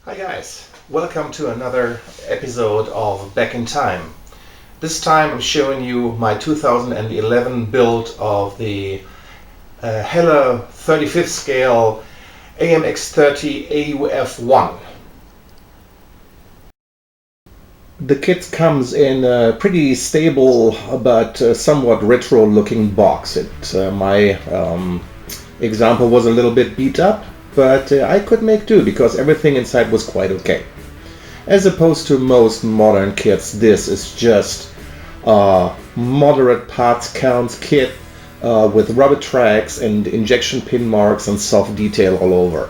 Hi guys, welcome to another episode of Back in Time. This time I'm showing you my 2011 build of the Heller 35th scale AMX30 AUF1. The kit comes in a pretty stable but somewhat retro looking box. My example was a little bit beat up, but I could make do because everything inside was quite okay. As opposed to most modern kits, this is just a moderate parts count kit with rubber tracks and injection pin marks and soft detail all over.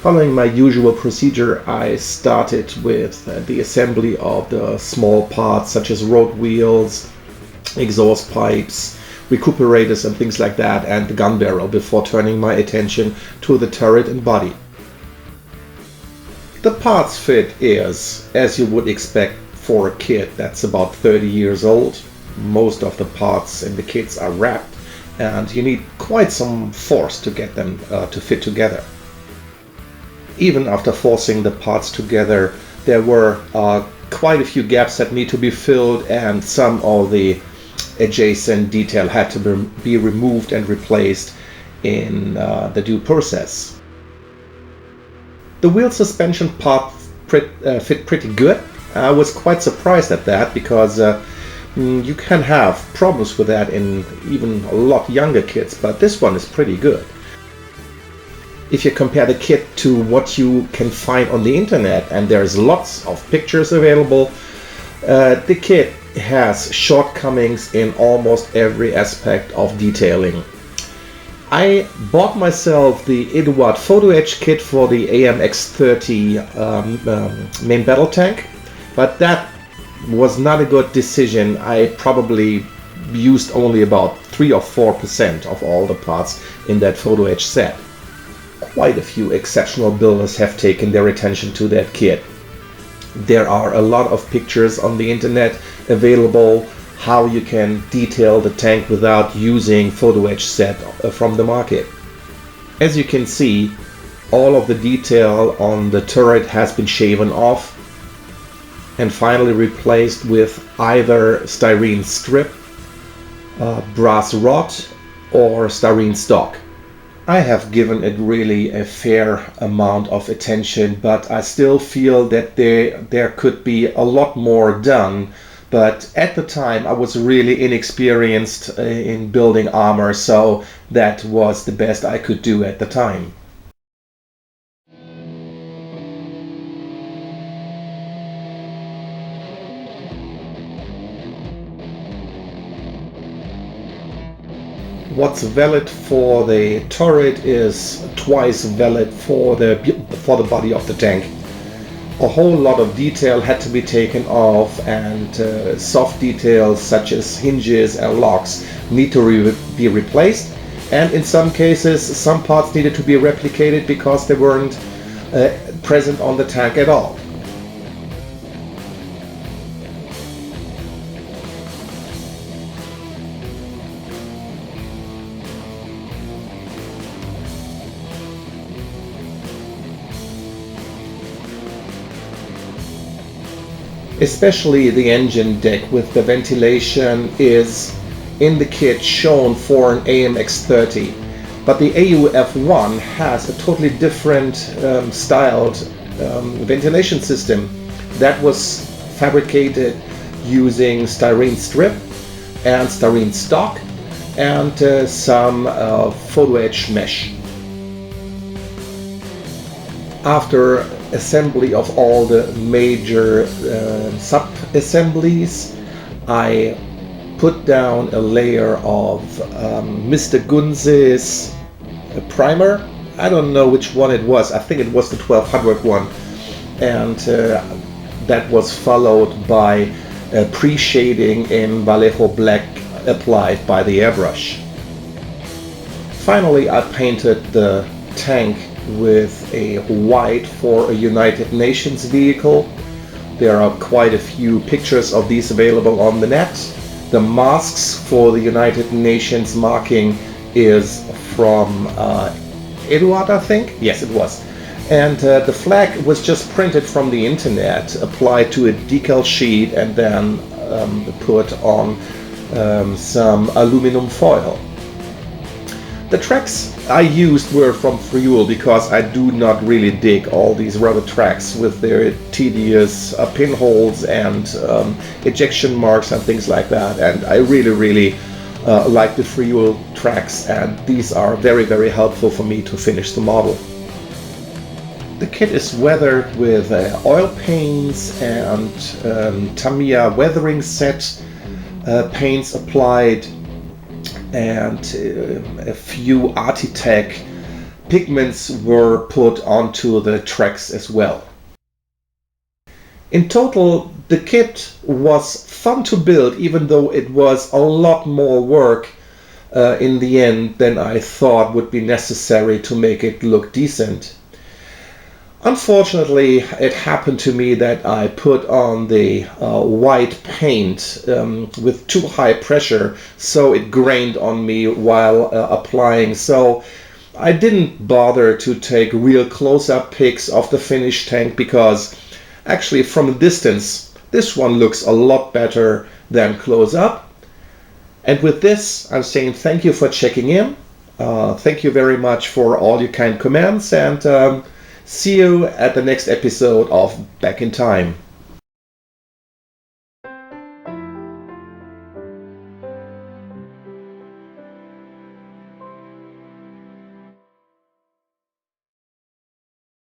Following my usual procedure, I started with the assembly of the small parts such as road wheels, exhaust pipes, recuperators and things like that, and the gun barrel before turning my attention to the turret and body. The parts fit is, as you would expect for a kit that's about 30 years old. Most of the parts in the kits are wrapped and you need quite some force to get them to fit together. Even after forcing the parts together, there were quite a few gaps that need to be filled, and some of the adjacent detail had to be removed and replaced in the due process. The wheel suspension part fit pretty good. I was quite surprised at that because you can have problems with that in even a lot younger kits, but this one is pretty good. If you compare the kit to what you can find on the internet, and there's lots of pictures available, the kit has shortcomings in almost every aspect of detailing. I bought myself the Eduard Photo Etch kit for the AMX30 main battle tank, but that was not a good decision. I probably used only about 3 or 4% of all the parts in that photo etch set. Quite a few exceptional builders have taken their attention to that kit. There are a lot of pictures on the internet available how you can detail the tank without using photo etch set from the market. As you can see, all of the detail on the turret has been shaven off and finally replaced with either styrene strip, brass rod or styrene stock. I have given it really a fair amount of attention, but I still feel that there could be a lot more done. But at the time I was really inexperienced in building armor, so that was the best I could do at the time. What's valid for the turret is twice valid for the body of the tank. A whole lot of detail had to be taken off, and soft details such as hinges and locks need to be replaced, and in some cases some parts needed to be replicated because they weren't present on the tank at all. Especially the engine deck with the ventilation is in the kit shown for an AMX30, but the AUF1 has a totally different styled ventilation system that was fabricated using styrene strip and styrene stock and some photo etch mesh. After assembly of all the major sub-assemblies, I put down a layer of Mr. Gunze's primer. I don't know which one it was. I think it was the 1200 one, and that was followed by pre-shading in Vallejo black applied by the airbrush. Finally, I painted the tank with a white for a United Nations vehicle. There are quite a few pictures of these available on the net. The masks for the United Nations marking is from Eduard, I think. Yes, it was. And the flag was just printed from the internet, applied to a decal sheet, and then put on some aluminum foil. The tracks I used were from Friul because I do not really dig all these rubber tracks with their tedious pinholes and ejection marks and things like that. And I really like the Friul tracks, and these are very helpful for me to finish the model. The kit is weathered with oil paints and Tamiya weathering set paints applied, and a few Architect pigments were put onto the tracks as well. In total, the kit was fun to build, even though it was a lot more work in the end than I thought would be necessary to make it look decent. Unfortunately, it happened to me that I put on the white paint with too high pressure, so it grained on me while applying. So I didn't bother to take real close-up pics of the finished tank, because actually from a distance this one looks a lot better than close-up. And with this, I'm saying thank you for checking in. Thank you very much for all your kind comments, and see you at the next episode of Back in Time.